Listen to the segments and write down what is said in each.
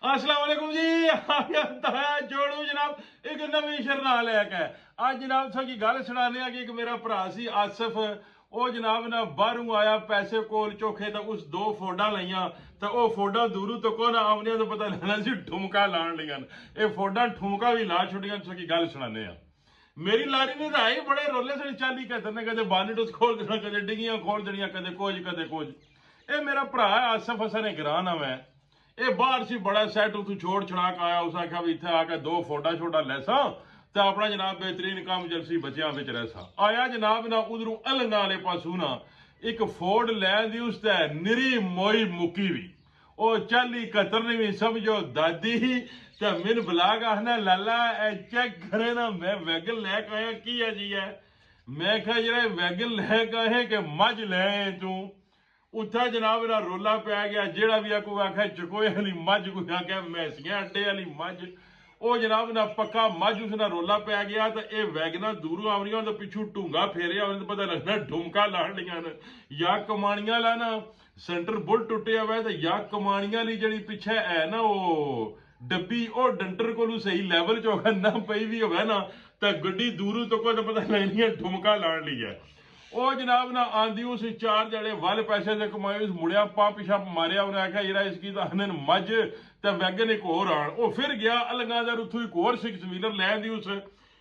अस्सलाम वालेकुम जी। जोड़ू जनाब एक नवी शरना लैके अज जनाब थोड़ी गल सुनाने कि एक मेरा भरा सी आसिफ ਉਹ जनाब ना बाहरों आया पैसे कोल चौखे तो उस दो फोडा लईया तो वह फोडा दूरों तो को ना आमने तो पता लगना सी ठुमका लाण लिया ये फोडा ठुमका भी ला छुड़ियां थोड़ी गल सुनाने मेरी लाड़ी ने तो आई बड़े रोले से चाली कहते कदे बानेट खोल देना कदे डिगियां खोल देनिया कदे कुछ ये मेरा भरा आसिफ हसन ग्रां मैं ये बाहर सी बड़ा सैट उतू छोड़ छड़ा के आया उस आख्या भी इतने आके दो फोटा छोटा लैसा तो अपना जनाब बेहतरीन काम जलसी बच्चों में रहसा आया जनाब ना उधरों अलंगा वाले पासू ना एक फोर्ड लैन दी उस निरी मोई मुकी भी ओ चाली कतरनी भी समझो दादी ते मिन बुलाग आखना लाला चेक करे ना मैं वैगन लैके आया की है जी है मैं क्या जरा वैगन लैके आए कि मझ ले तू उत्था जनाब ना रोला पै गया जेड़ा भी कोई आख्या चकोए वाली मझ कोई आख्या मैसियां अड्डे वाली मझ ਉਹ जनाब ना पक्का मझ उस ना रोला पै गया तो यह वैगना दूरों आवनिया तो पिछू ढूंगा फेरिया उन्हें तो पता लगना ढुमका लाण लिया या कमानिया ला ना सेंटर बुल टुटिया हुआ तो या कमानिया ली जी पिछे है ना वो डब्बी वो डंटर को सही लैवल च होगा ना पई भी होगा ना तो गड्डी दूरों तो कोई पता लगनी ढुमका लाण लिया ਉਹ जनाब ना आंदी उस चार जड़े वाले पैसे से कमाए उस मुड़िया पंप छप मारिया उन्हें आख्या जरा इसकी तो आने मझ ते वैगन एक होर आन वो फिर गया अलंगादार उथों एक होर 6 व्हीलर लै दी उस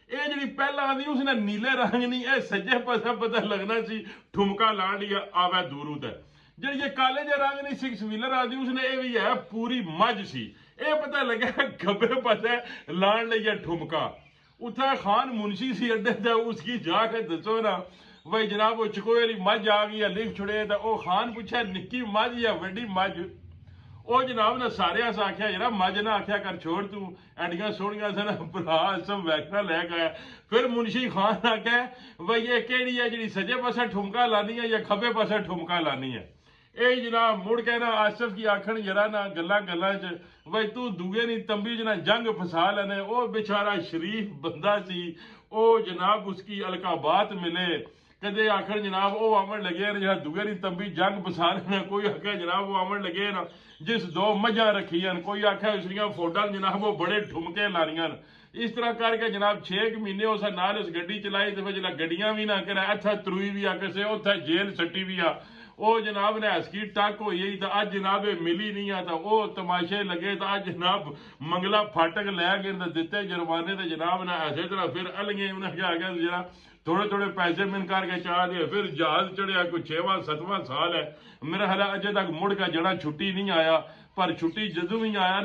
ये जी पहला आंदी उसने नीले रंग नहीं ये सज्जे पासा पता लगना सी ठुमका लाण लिया आवे दूरों ते जी ये काले जे रंग नहीं 6 व्हीलर आंदी उसने ये भी है पूरी मझ सी ये पता लगा खब्बे पासे लाण लिया ठुमका उथा खान मुंशी सी अड्डे ते उसकी जाके दसो ना भाई जनाब वो चकोए वाली मझ आ गई है लिख छुड़े तो वह खान पूछा निक्की मझ या वड्डी मझ ਉਹ जनाब ने सारे आख्या जरा मझ ना आख्या कर छोड़ तू एडियां सोहनियां सन भरा सब वैकना लैके आया फिर मुंशी खान आख्या भाई ये केड़ी है जी सजे पासे ठुमका लानी है या खब्बे पासे ठुमका लानी है ये जनाब मुड़ के ना आसिफ की आखन जरा ना गल्लां गल्लां च भाई तू दूए नी तंबी जना जंग फसा लेने वो बेचारा शरीफ बंदा सी वो जनाब उसकी अलकाबात मिले कदे आखर जनाब वो आमन लगे ना जरा दुए नी तंबी जंग फसा लेना कोई आख्या जनाब वो आमन लगे ना जिस दो मझा रखियां कोई आख्या उसलियां फोडा जनाब वो बड़े ठुमके लानियां इस तरह करके जनाब 6 महीने उस नाल उस गड्डी चलाई तो फिर गड्डियां भी ना करे अच्छा त्रुई भी आके से उत्थे जेल सट्टी भी आ वो जनाब ने हसकी टक हो गई तो अज जनाब मिली नहीं आ तो वह तमाशे लगे तो अज जनाब मंगला फाटक लै गए तो दिते जुर्माने तो जनाब ने ऐसे तरह फिर अलगे उन्हें क्या आ गया जरा थोड़े थोड़े पैसे मिल करके चाह दिए फिर जहाज चढ़िया कोई 6वां 7वां साल है मेरा ख्याल अजे तक मुड़ का जड़ा छुट्टी नहीं आया पर छुट्टी जदों भी आया ना